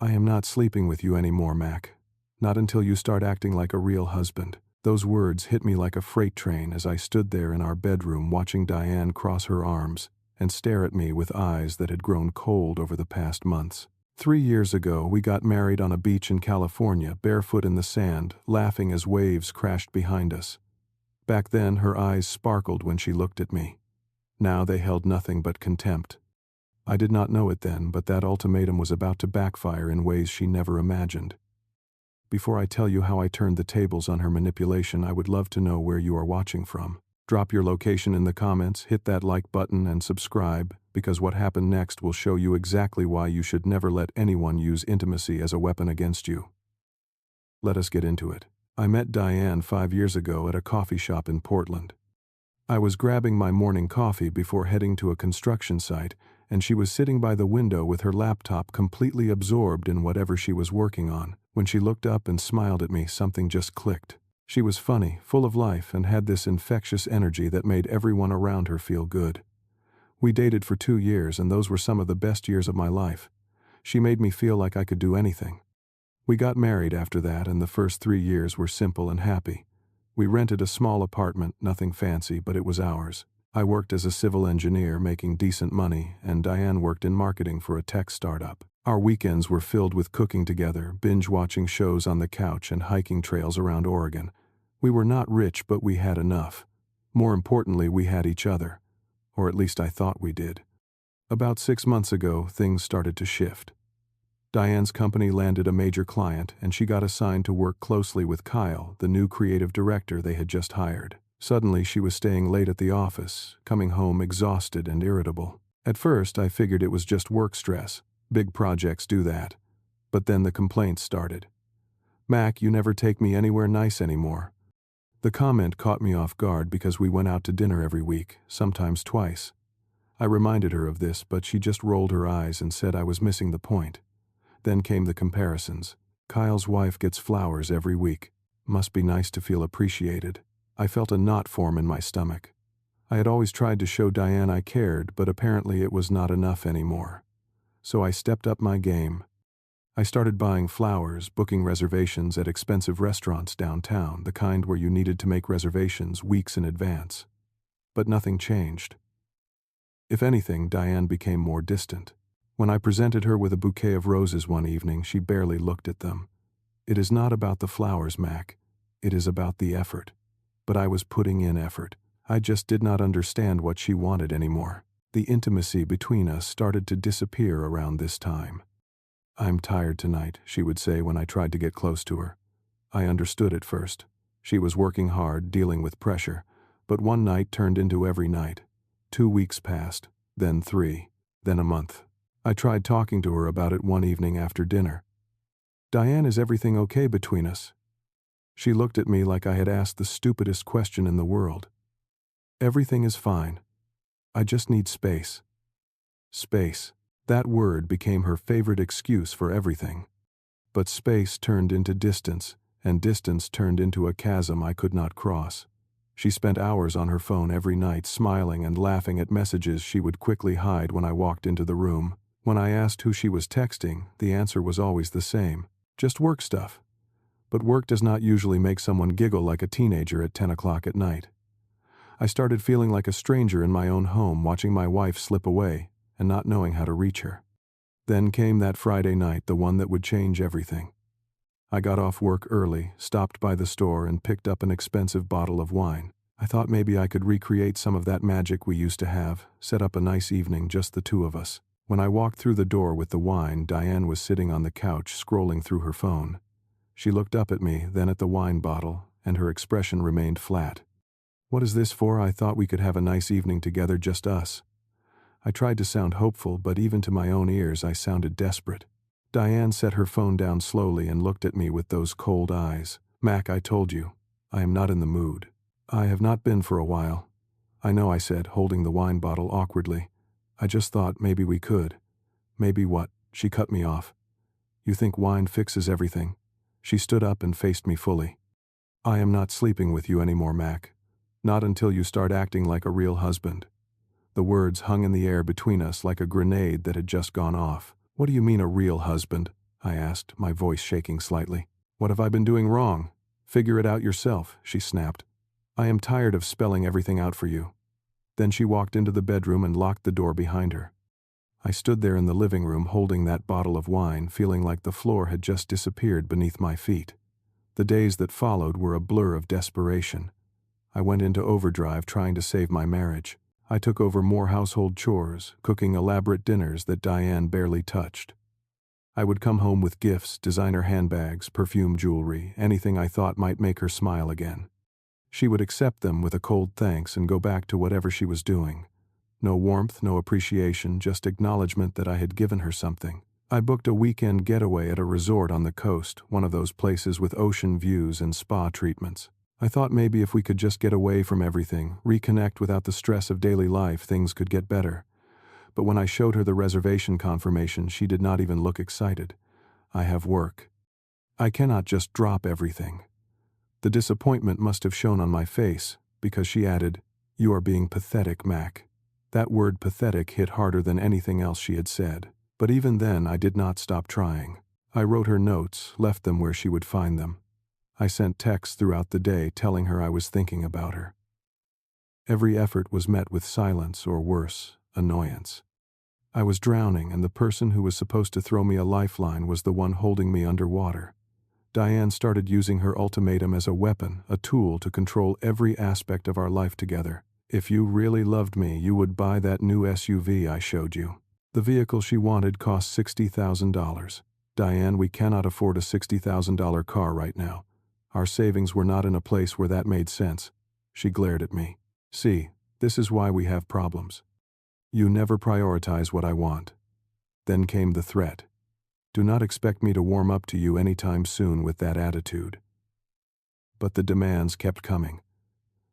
I am not sleeping with you anymore, Mac. Not until you start acting like a real husband. Those words hit me like a freight train as I stood there in our bedroom watching Diane cross her arms and stare at me with eyes that had grown cold over the past months. 3 years ago, we got married on a beach in California, barefoot in the sand, laughing as waves crashed behind us. Back then, her eyes sparkled when she looked at me. Now they held nothing but contempt. I did not know it then, but that ultimatum was about to backfire in ways she never imagined. Before I tell you how I turned the tables on her manipulation, I would love to know where you are watching from. Drop your location in the comments, hit that like button, and subscribe, because what happened next will show you exactly why you should never let anyone use intimacy as a weapon against you. Let us get into it. I met Diane 5 years ago at a coffee shop in Portland. I was grabbing my morning coffee before heading to a construction site, and she was sitting by the window with her laptop completely absorbed in whatever she was working on. When she looked up and smiled at me, something just clicked. She was funny, full of life, and had this infectious energy that made everyone around her feel good. We dated for 2 years, and those were some of the best years of my life. She made me feel like I could do anything. We got married after that, and the first 3 years were simple and happy. We rented a small apartment, nothing fancy, but it was ours. I worked as a civil engineer, making decent money, and Diane worked in marketing for a tech startup. Our weekends were filled with cooking together, binge-watching shows on the couch, and hiking trails around Oregon. We were not rich, but we had enough. More importantly, we had each other. Or at least I thought we did. About 6 months ago, things started to shift. Diane's company landed a major client, and she got assigned to work closely with Kyle, the new creative director they had just hired. Suddenly, she was staying late at the office, coming home exhausted and irritable. At first, I figured it was just work stress. Big projects do that. But then the complaints started. "Mac, you never take me anywhere nice anymore." The comment caught me off guard because we went out to dinner every week, sometimes twice. I reminded her of this, but she just rolled her eyes and said I was missing the point. Then came the comparisons. Kyle's wife gets flowers every week. Must be nice to feel appreciated. I felt a knot form in my stomach. I had always tried to show Diane I cared, but apparently it was not enough anymore. So I stepped up my game. I started buying flowers, booking reservations at expensive restaurants downtown, the kind where you needed to make reservations weeks in advance. But nothing changed. If anything, Diane became more distant. When I presented her with a bouquet of roses one evening, she barely looked at them. "It is not about the flowers, Mac. It is about the effort." But I was putting in effort. I just did not understand what she wanted anymore. The intimacy between us started to disappear around this time. "I'm tired tonight," she would say when I tried to get close to her. I understood at first. She was working hard, dealing with pressure, but one night turned into every night. 2 weeks passed, then 3, then a month. I tried talking to her about it one evening after dinner. "Diane, is everything okay between us?" She looked at me like I had asked the stupidest question in the world. "Everything is fine. I just need space." Space. That word became her favorite excuse for everything. But space turned into distance, and distance turned into a chasm I could not cross. She spent hours on her phone every night, smiling and laughing at messages she would quickly hide when I walked into the room. When I asked who she was texting, the answer was always the same: just work stuff. But work does not usually make someone giggle like a teenager at 10 o'clock at night. I started feeling like a stranger in my own home, watching my wife slip away and not knowing how to reach her. Then came that Friday night, the one that would change everything. I got off work early, stopped by the store, and picked up an expensive bottle of wine. I thought maybe I could recreate some of that magic we used to have, set up a nice evening, just the two of us. When I walked through the door with the wine, Diane was sitting on the couch, scrolling through her phone. She looked up at me, then at the wine bottle, and her expression remained flat. "What is this for? I thought we could have a nice evening together, just us." I tried to sound hopeful, but even to my own ears I sounded desperate. Diane set her phone down slowly and looked at me with those cold eyes. "Mac, I told you, I am not in the mood." "I have not been for a while." "I know," I said, holding the wine bottle awkwardly. "I just thought maybe we could." "Maybe what?" She cut me off. "You think wine fixes everything?" She stood up and faced me fully. "I am not sleeping with you anymore, Mac. Not until you start acting like a real husband." The words hung in the air between us like a grenade that had just gone off. "What do you mean, a real husband?" I asked, my voice shaking slightly. What have I been doing wrong? Figure it out yourself, she snapped. I am tired of spelling everything out for you. Then she walked into the bedroom and locked the door behind her. I stood there in the living room holding that bottle of wine, feeling like the floor had just disappeared beneath my feet. The days that followed were a blur of desperation. I went into overdrive trying to save my marriage. I took over more household chores, cooking elaborate dinners that Diane barely touched. I would come home with gifts, designer handbags, perfume jewelry, anything I thought might make her smile again. She would accept them with a cold thanks and go back to whatever she was doing. No warmth, no appreciation, just acknowledgement that I had given her something. I booked a weekend getaway at a resort on the coast, one of those places with ocean views and spa treatments. I thought maybe if we could just get away from everything, reconnect without the stress of daily life, things could get better. But when I showed her the reservation confirmation, she did not even look excited. I have work. I cannot just drop everything. The disappointment must have shown on my face, because she added, "You are being pathetic, Mac." That word pathetic hit harder than anything else she had said. But even then, I did not stop trying. I wrote her notes, left them where she would find them. I sent texts throughout the day telling her I was thinking about her. Every effort was met with silence or worse, annoyance. I was drowning, and the person who was supposed to throw me a lifeline was the one holding me underwater. Diane started using her ultimatum as a weapon, a tool to control every aspect of our life together. If you really loved me, you would buy that new SUV I showed you. The vehicle she wanted cost $60,000. Diane, we cannot afford a $60,000 car right now. Our savings were not in a place where that made sense. She glared at me. See, this is why we have problems. You never prioritize what I want. Then came the threat. Do not expect me to warm up to you anytime soon with that attitude. But the demands kept coming.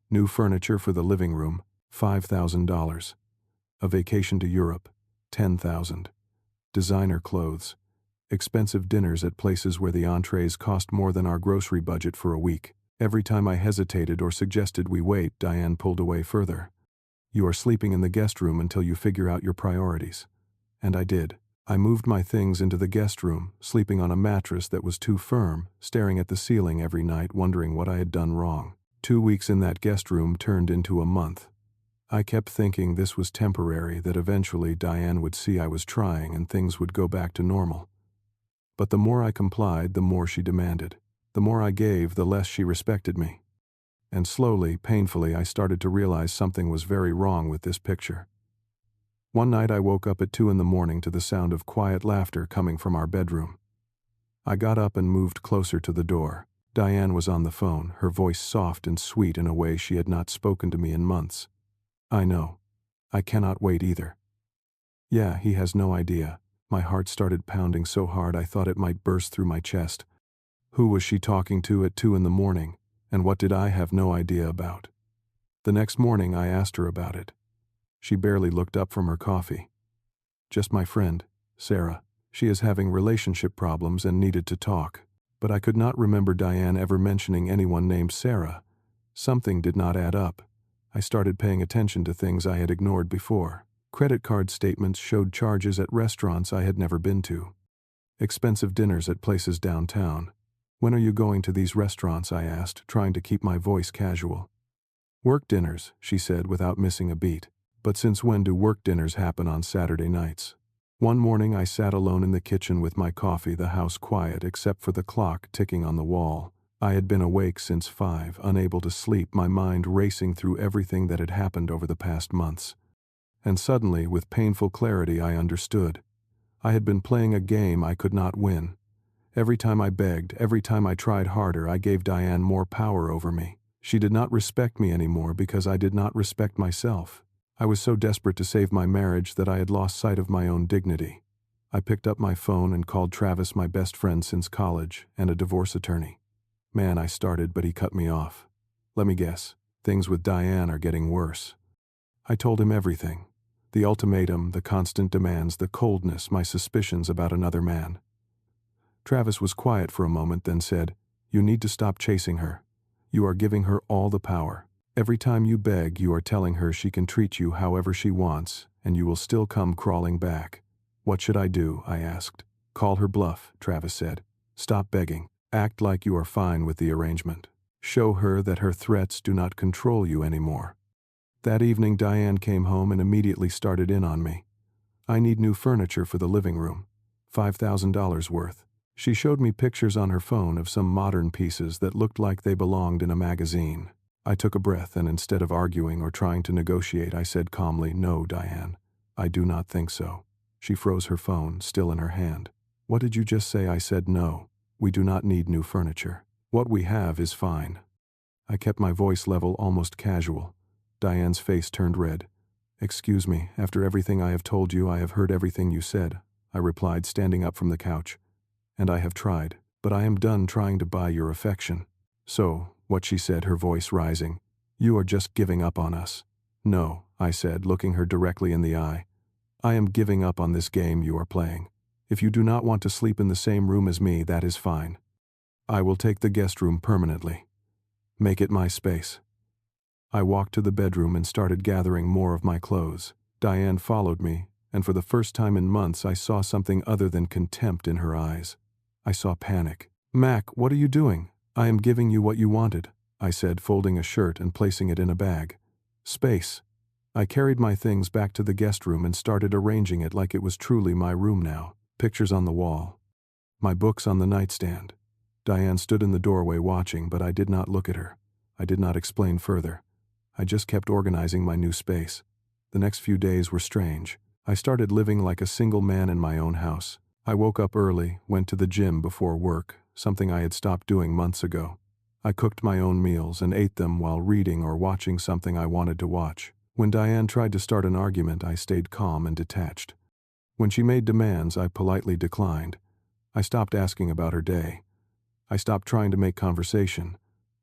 New furniture for the living room, $5,000. A vacation to Europe, $10,000. Designer clothes. Expensive dinners at places where the entrees cost more than our grocery budget for a week. Every time I hesitated or suggested we wait, Diane pulled away further. You are sleeping in the guest room until you figure out your priorities. And I did. I moved my things into the guest room, sleeping on a mattress that was too firm, staring at the ceiling every night, wondering what I had done wrong. 2 weeks in that guest room turned into a month. I kept thinking this was temporary, that eventually Diane would see I was trying and things would go back to normal. But the more I complied, the more she demanded. The more I gave, the less she respected me. And slowly, painfully, I started to realize something was very wrong with this picture. One night I woke up at 2 a.m. to the sound of quiet laughter coming from our bedroom. I got up and moved closer to the door. Diane was on the phone, her voice soft and sweet in a way she had not spoken to me in months. I know. I cannot wait either. Yeah, he has no idea. My heart started pounding so hard I thought it might burst through my chest. Who was she talking to at 2 a.m, and what did I have no idea about? The next morning I asked her about it. She barely looked up from her coffee. Just my friend, Sarah. She is having relationship problems and needed to talk. But I could not remember Diane ever mentioning anyone named Sarah. Something did not add up. I started paying attention to things I had ignored before. Credit card statements showed charges at restaurants I had never been to. Expensive dinners at places downtown. When are you going to these restaurants? I asked, trying to keep my voice casual. Work dinners, she said without missing a beat. But since when do work dinners happen on Saturday nights? One morning I sat alone in the kitchen with my coffee, the house quiet except for the clock ticking on the wall. I had been awake since 5, unable to sleep, my mind racing through everything that had happened over the past months. And suddenly, with painful clarity, I understood. I had been playing a game I could not win. Every time I begged, every time I tried harder, I gave Diane more power over me. She did not respect me anymore because I did not respect myself. I was so desperate to save my marriage that I had lost sight of my own dignity. I picked up my phone and called Travis, my best friend since college, and a divorce attorney. Man, I started, but he cut me off. Let me guess, things with Diane are getting worse. I told him everything. The ultimatum, the constant demands, the coldness, my suspicions about another man. Travis was quiet for a moment, then said, "You need to stop chasing her. You are giving her all the power. Every time you beg, you are telling her she can treat you however she wants, and you will still come crawling back." What should I do? I asked. Call her bluff, Travis said. Stop begging. Act like you are fine with the arrangement. Show her that her threats do not control you anymore. That evening, Diane came home and immediately started in on me. I need new furniture for the living room. $5,000 worth. She showed me pictures on her phone of some modern pieces that looked like they belonged in a magazine. I took a breath and instead of arguing or trying to negotiate, I said calmly, "No, Diane, I do not think so." She froze her phone, still in her hand. "What did you just say?" I said, "No, we do not need new furniture. What we have is fine." I kept my voice level, almost casual. Diane's face turned red. "Excuse me, after everything I have told you, I have heard everything you said," I replied, standing up from the couch. "And I have tried, but I am done trying to buy your affection." "So, what?" she said, her voice rising. "You are just giving up on us." "No," I said, looking her directly in the eye. "I am giving up on this game you are playing. If you do not want to sleep in the same room as me, that is fine. I will take the guest room permanently. Make it my space." I walked to the bedroom and started gathering more of my clothes. Diane followed me, and for the first time in months I saw something other than contempt in her eyes. I saw panic. "Mac, what are you doing?" "I am giving you what you wanted," I said, folding a shirt and placing it in a bag. "Space." I carried my things back to the guest room and started arranging it like it was truly my room now. Pictures on the wall. My books on the nightstand. Diane stood in the doorway watching, but I did not look at her. I did not explain further. I just kept organizing my new space. The next few days were strange. I started living like a single man in my own house. I woke up early, went to the gym before work, something I had stopped doing months ago. I cooked my own meals and ate them while reading or watching something I wanted to watch. When Diane tried to start an argument, I stayed calm and detached. When she made demands, I politely declined. I stopped asking about her day. I stopped trying to make conversation.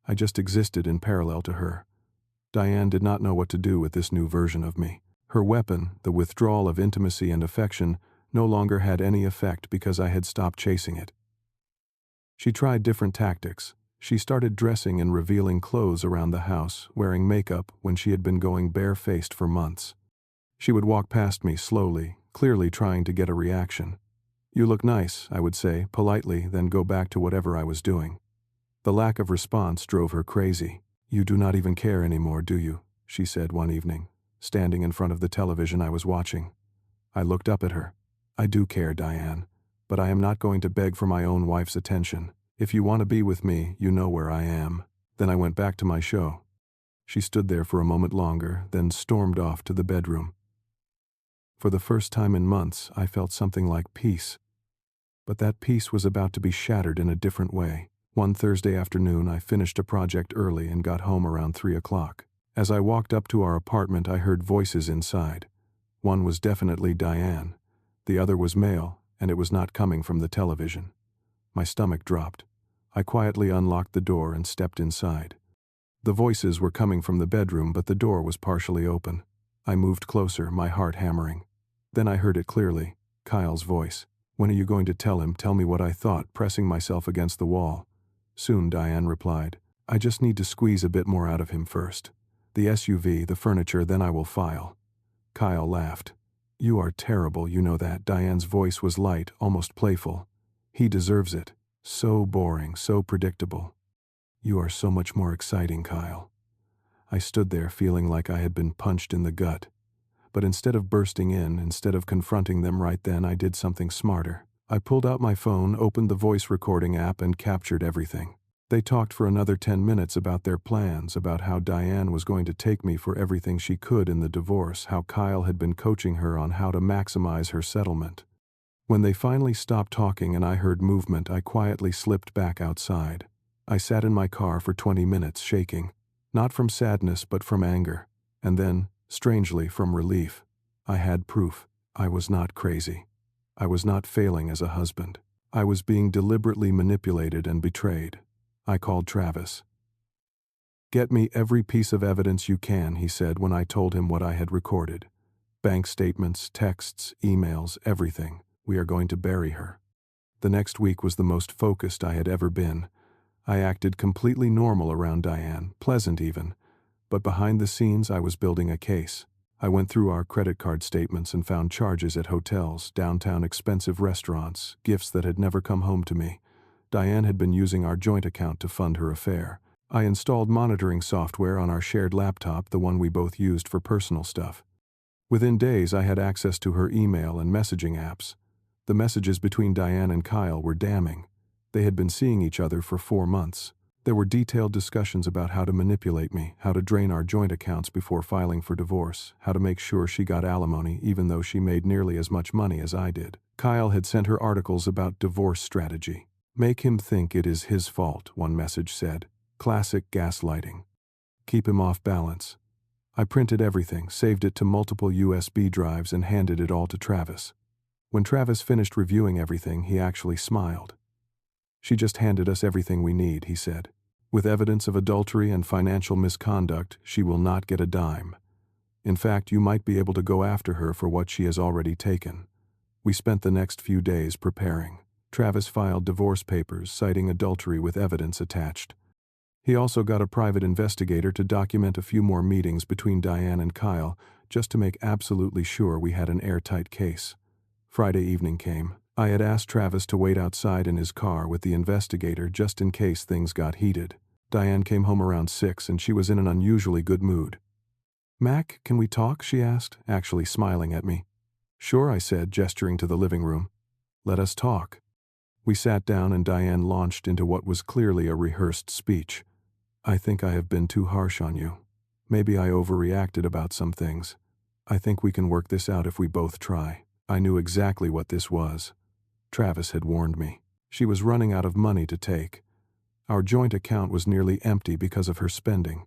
I just existed in parallel to her. Diane did not know what to do with this new version of me. Her weapon, the withdrawal of intimacy and affection, no longer had any effect because I had stopped chasing it. She tried different tactics. She started dressing in revealing clothes around the house, wearing makeup when she had been going barefaced for months. She would walk past me slowly, clearly trying to get a reaction. "You look nice," I would say, politely, then go back to whatever I was doing. The lack of response drove her crazy. "You do not even care anymore, do you?" she said one evening, standing in front of the television I was watching. I looked up at her. "I do care, Diane, but I am not going to beg for my own wife's attention. If you want to be with me, you know where I am." Then I went back to my show. She stood there for a moment longer, then stormed off to the bedroom. For the first time in months, I felt something like peace. But that peace was about to be shattered in a different way. One Thursday afternoon, I finished a project early and got home around 3 o'clock. As I walked up to our apartment, I heard voices inside. One was definitely Diane. The other was male, and it was not coming from the television. My stomach dropped. I quietly unlocked the door and stepped inside. The voices were coming from the bedroom, but the door was partially open. I moved closer, my heart hammering. Then I heard it clearly, Kyle's voice. "When are you going to tell him? Tell me what I thought," pressing myself against the wall. "Soon," Diane replied. "I just need to squeeze a bit more out of him first. The SUV, the furniture, then I will file." Kyle laughed. "You are terrible, you know that." Diane's voice was light, almost playful. "He deserves it. So boring, so predictable. You are so much more exciting, Kyle." I stood there feeling like I had been punched in the gut. But instead of bursting in, instead of confronting them right then, I did something smarter. I pulled out my phone, opened the voice recording app, and captured everything. They talked for another 10 minutes about their plans, about how Diane was going to take me for everything she could in the divorce, how Kyle had been coaching her on how to maximize her settlement. When they finally stopped talking and I heard movement, I quietly slipped back outside. I sat in my car for 20 minutes, shaking. Not from sadness, but from anger. And then, strangely, from relief. I had proof. I was not crazy. I was not failing as a husband. I was being deliberately manipulated and betrayed. I called Travis. "Get me every piece of evidence you can," he said when I told him what I had recorded. "Bank statements, texts, emails, everything. We are going to bury her." The next week was the most focused I had ever been. I acted completely normal around Diane, pleasant even. But behind the scenes, I was building a case. I went through our credit card statements and found charges at hotels, downtown expensive restaurants, gifts that had never come home to me. Diane had been using our joint account to fund her affair. I installed monitoring software on our shared laptop, the one we both used for personal stuff. Within days, I had access to her email and messaging apps. The messages between Diane and Kyle were damning. They had been seeing each other for 4 months. There were detailed discussions about how to manipulate me, how to drain our joint accounts before filing for divorce, how to make sure she got alimony even though she made nearly as much money as I did. Kyle had sent her articles about divorce strategy. Make him think it is his fault, one message said. Classic gaslighting. Keep him off balance. I printed everything, saved it to multiple USB drives, and handed it all to Travis. When Travis finished reviewing everything, he actually smiled. She just handed us everything we need, he said. With evidence of adultery and financial misconduct, she will not get a dime. In fact, you might be able to go after her for what she has already taken. We spent the next few days preparing. Travis filed divorce papers citing adultery with evidence attached. He also got a private investigator to document a few more meetings between Diane and Kyle, just to make absolutely sure we had an airtight case. Friday evening came. I had asked Travis to wait outside in his car with the investigator just in case things got heated. Diane came home around 6 and she was in an unusually good mood. "Mac, can we talk?" she asked, actually smiling at me. "Sure," I said, gesturing to the living room. "Let us talk." We sat down and Diane launched into what was clearly a rehearsed speech. "I think I have been too harsh on you. Maybe I overreacted about some things. I think we can work this out if we both try." I knew exactly what this was. Travis had warned me. She was running out of money to take. Our joint account was nearly empty because of her spending.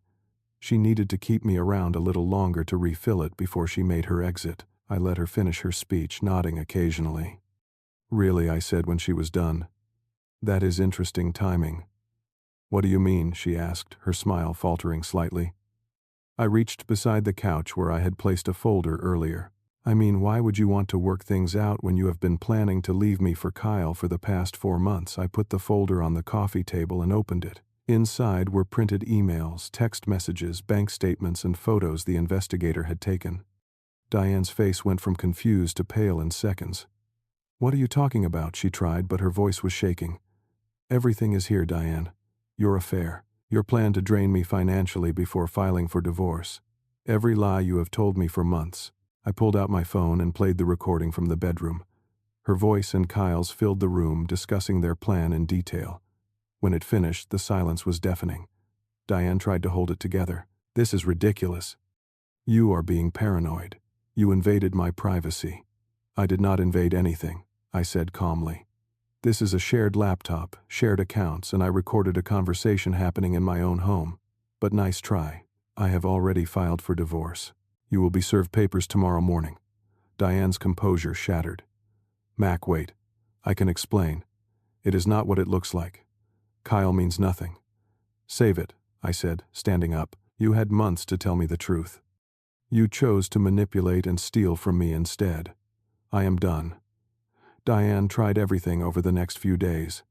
She needed to keep me around a little longer to refill it before she made her exit. I let her finish her speech, nodding occasionally. "Really," I said when she was done. "That is interesting timing." "What do you mean?" she asked, her smile faltering slightly. I reached beside the couch where I had placed a folder earlier. "I mean, why would you want to work things out when you have been planning to leave me for Kyle for the past 4 months? I put the folder on the coffee table and opened it. Inside were printed emails, text messages, bank statements, and photos the investigator had taken. Diane's face went from confused to pale in seconds. "What are you talking about?" she tried, but her voice was shaking. "Everything is here, Diane. Your affair. Your plan to drain me financially before filing for divorce. Every lie you have told me for months." I pulled out my phone and played the recording from the bedroom. Her voice and Kyle's filled the room, discussing their plan in detail. When it finished, the silence was deafening. Diane tried to hold it together. "This is ridiculous. You are being paranoid. You invaded my privacy." "I did not invade anything," I said calmly. "This is a shared laptop, shared accounts, and I recorded a conversation happening in my own home. But nice try. I have already filed for divorce. You will be served papers tomorrow morning." Diane's composure shattered. "Mac, wait. I can explain. It is not what it looks like. Kyle means nothing." "Save it," I said, standing up. "You had months to tell me the truth. You chose to manipulate and steal from me instead. I am done." Diane tried everything over the next few days.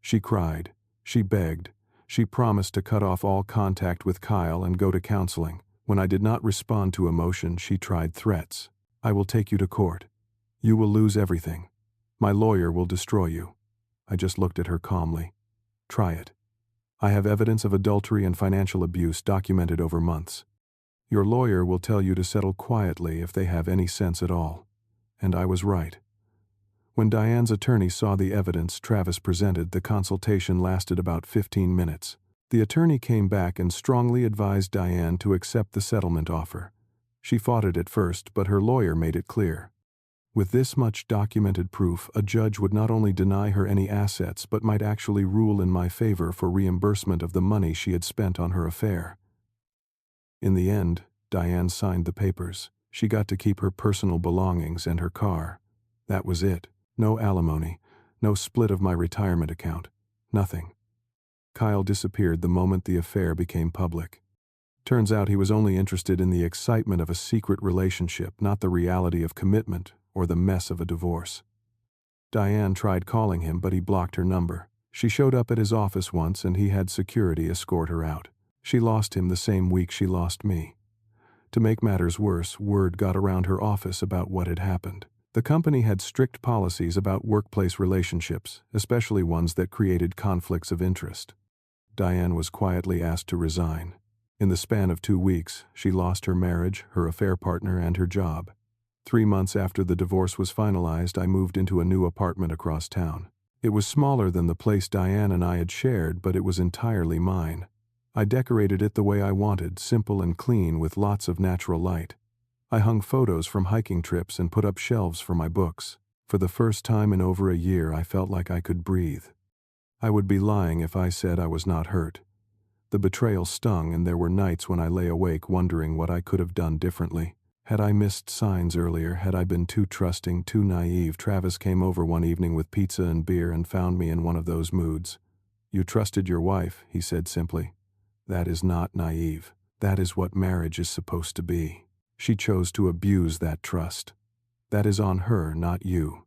She cried. She begged. She promised to cut off all contact with Kyle and go to counseling. When I did not respond to emotion, she tried threats. "I will take you to court. You will lose everything. My lawyer will destroy you." I just looked at her calmly. "Try it. I have evidence of adultery and financial abuse documented over months. Your lawyer will tell you to settle quietly if they have any sense at all." And I was right. When Diane's attorney saw the evidence Travis presented, the consultation lasted about 15 minutes. The attorney came back and strongly advised Diane to accept the settlement offer. She fought it at first, but her lawyer made it clear. With this much documented proof, a judge would not only deny her any assets but might actually rule in my favor for reimbursement of the money she had spent on her affair. In the end, Diane signed the papers. She got to keep her personal belongings and her car. That was it. No alimony, no split of my retirement account, nothing. Kyle disappeared the moment the affair became public. Turns out he was only interested in the excitement of a secret relationship, not the reality of commitment or the mess of a divorce. Diane tried calling him, but he blocked her number. She showed up at his office once and he had security escort her out. She lost him the same week she lost me. To make matters worse, word got around her office about what had happened. The company had strict policies about workplace relationships, especially ones that created conflicts of interest. Diane was quietly asked to resign. In the span of 2 weeks, she lost her marriage, her affair partner, and her job. 3 months after the divorce was finalized, I moved into a new apartment across town. It was smaller than the place Diane and I had shared, but it was entirely mine. I decorated it the way I wanted, simple and clean with lots of natural light. I hung photos from hiking trips and put up shelves for my books. For the first time in over a year, I felt like I could breathe. I would be lying if I said I was not hurt. The betrayal stung, and there were nights when I lay awake wondering what I could have done differently. Had I missed signs earlier? Had I been too trusting, too naive? Travis came over one evening with pizza and beer and found me in one of those moods. "You trusted your wife," he said simply. "That is not naive. That is what marriage is supposed to be. She chose to abuse that trust. That is on her, not you."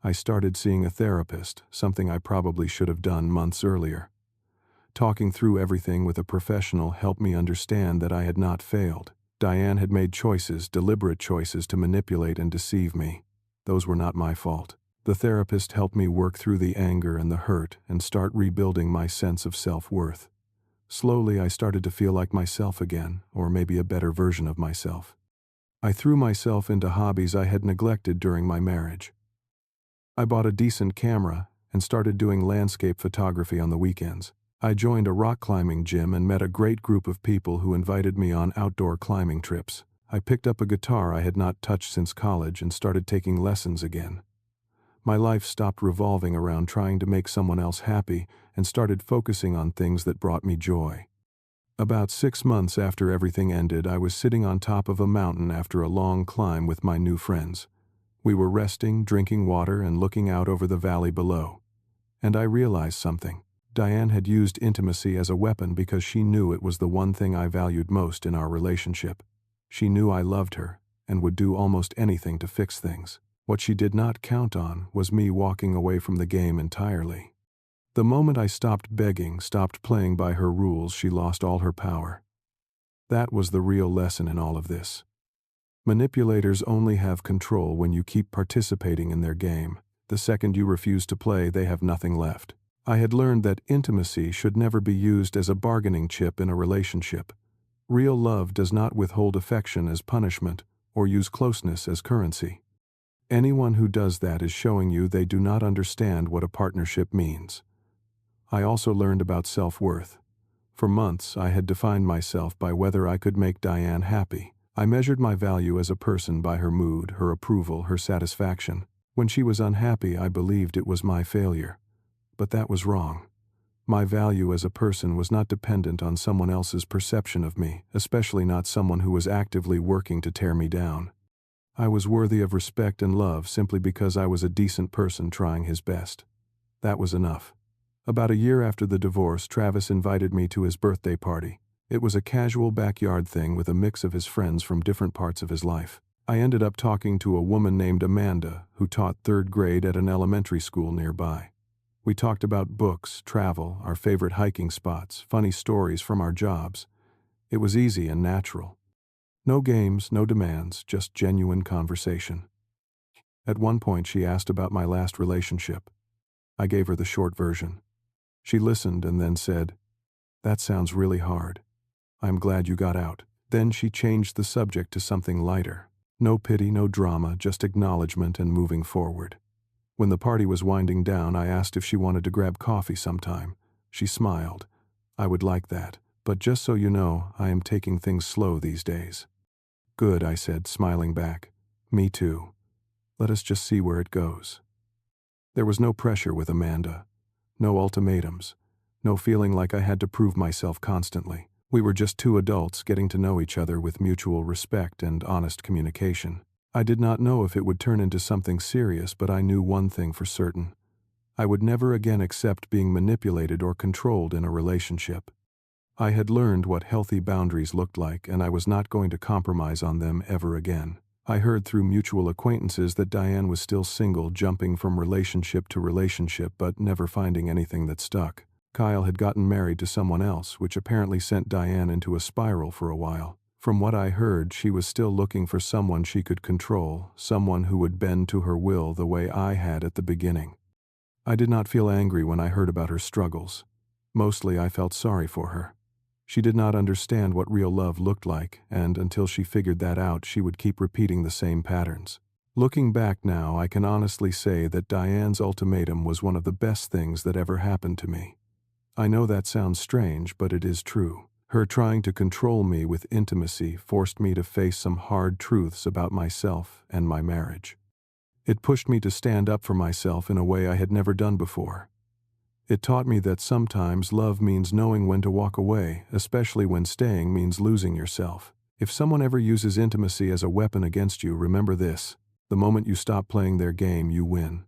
I started seeing a therapist, something I probably should have done months earlier. Talking through everything with a professional helped me understand that I had not failed. Diane had made choices, deliberate choices, to manipulate and deceive me. Those were not my fault. The therapist helped me work through the anger and the hurt and start rebuilding my sense of self-worth. Slowly, I started to feel like myself again, or maybe a better version of myself. I threw myself into hobbies I had neglected during my marriage. I bought a decent camera and started doing landscape photography on the weekends. I joined a rock climbing gym and met a great group of people who invited me on outdoor climbing trips. I picked up a guitar I had not touched since college and started taking lessons again. My life stopped revolving around trying to make someone else happy and started focusing on things that brought me joy. About 6 months after everything ended, I was sitting on top of a mountain after a long climb with my new friends. We were resting, drinking water, and looking out over the valley below. And I realized something. Diane had used intimacy as a weapon because she knew it was the one thing I valued most in our relationship. She knew I loved her and would do almost anything to fix things. What she did not count on was me walking away from the game entirely. The moment I stopped begging, stopped playing by her rules, she lost all her power. That was the real lesson in all of this. Manipulators only have control when you keep participating in their game. The second you refuse to play, they have nothing left. I had learned that intimacy should never be used as a bargaining chip in a relationship. Real love does not withhold affection as punishment or use closeness as currency. Anyone who does that is showing you they do not understand what a partnership means. I also learned about self-worth. For months, I had defined myself by whether I could make Diane happy. I measured my value as a person by her mood, her approval, her satisfaction. When she was unhappy, I believed it was my failure. But that was wrong. My value as a person was not dependent on someone else's perception of me, especially not someone who was actively working to tear me down. I was worthy of respect and love simply because I was a decent person trying his best. That was enough. About a year after the divorce, Travis invited me to his birthday party. It was a casual backyard thing with a mix of his friends from different parts of his life. I ended up talking to a woman named Amanda, who taught 3rd grade at an elementary school nearby. We talked about books, travel, our favorite hiking spots, funny stories from our jobs. It was easy and natural. No games, no demands, just genuine conversation. At one point, she asked about my last relationship. I gave her the short version. She listened and then said, "That sounds really hard. I'm glad you got out." Then she changed the subject to something lighter. No pity, no drama, just acknowledgement and moving forward. When the party was winding down, I asked if she wanted to grab coffee sometime. She smiled. "I would like that, but just so you know, I am taking things slow these days." "Good," I said, smiling back. "Me too. Let us just see where it goes." There was no pressure with Amanda. No ultimatums. No feeling like I had to prove myself constantly. We were just 2 adults getting to know each other with mutual respect and honest communication. I did not know if it would turn into something serious, but I knew one thing for certain. I would never again accept being manipulated or controlled in a relationship. I had learned what healthy boundaries looked like, and I was not going to compromise on them ever again. I heard through mutual acquaintances that Diane was still single, jumping from relationship to relationship, but never finding anything that stuck. Kyle had gotten married to someone else, which apparently sent Diane into a spiral for a while. From what I heard, she was still looking for someone she could control, someone who would bend to her will the way I had at the beginning. I did not feel angry when I heard about her struggles. Mostly I felt sorry for her. She did not understand what real love looked like, and until she figured that out, she would keep repeating the same patterns. Looking back now, I can honestly say that Diane's ultimatum was one of the best things that ever happened to me. I know that sounds strange, but it is true. Her trying to control me with intimacy forced me to face some hard truths about myself and my marriage. It pushed me to stand up for myself in a way I had never done before. It taught me that sometimes love means knowing when to walk away, especially when staying means losing yourself. If someone ever uses intimacy as a weapon against you, remember this: the moment you stop playing their game, you win.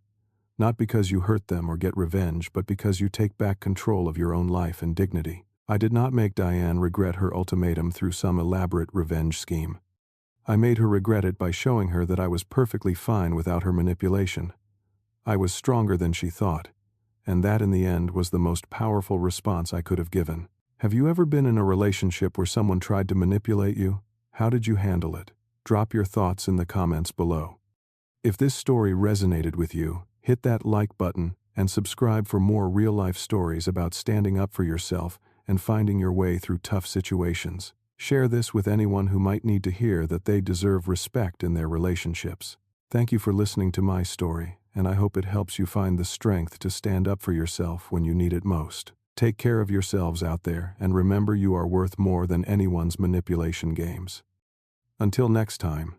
Not because you hurt them or get revenge, but because you take back control of your own life and dignity. I did not make Diane regret her ultimatum through some elaborate revenge scheme. I made her regret it by showing her that I was perfectly fine without her manipulation. I was stronger than she thought, and that in the end was the most powerful response I could have given. Have you ever been in a relationship where someone tried to manipulate you? How did you handle it? Drop your thoughts in the comments below. If this story resonated with you, hit that like button and subscribe for more real-life stories about standing up for yourself and finding your way through tough situations. Share this with anyone who might need to hear that they deserve respect in their relationships. Thank you for listening to my story, and I hope it helps you find the strength to stand up for yourself when you need it most. Take care of yourselves out there, and remember, you are worth more than anyone's manipulation games. Until next time.